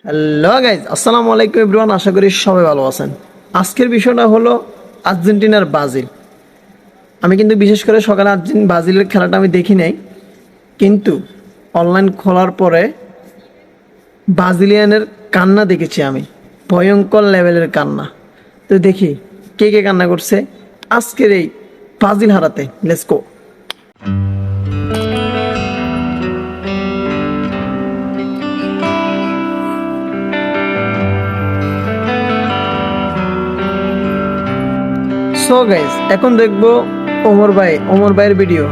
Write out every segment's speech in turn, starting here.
Hello guys, আসসালামু আলাইকুম everyone. আশা করি সবাই ভালো আছেন। আজকের বিষয়টা হলো আর্জেন্টিনার ব্রাজিল। আমি কিন্তু বিশেষ করে সকালে ব্রাজিলের খেলাটা আমি দেখি নাই, কিন্তু অনলাইন খোলার পরে ব্রাজিলিয়ানের কান্না দেখেছি আমি, ভয়ঙ্কর লেভেলের কান্না। তো দেখি কে কে কান্না করছে আজকের এই ব্রাজিল হারাতে। Let's go. সো গাইজ, এখন দেখবো ওমর ভাইয়ের ভিডিও।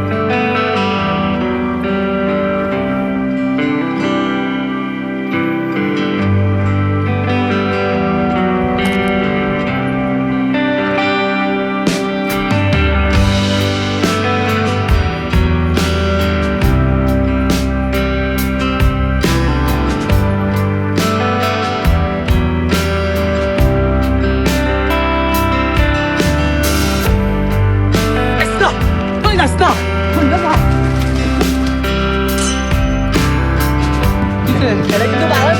Está! এটা কিন্তু ভালো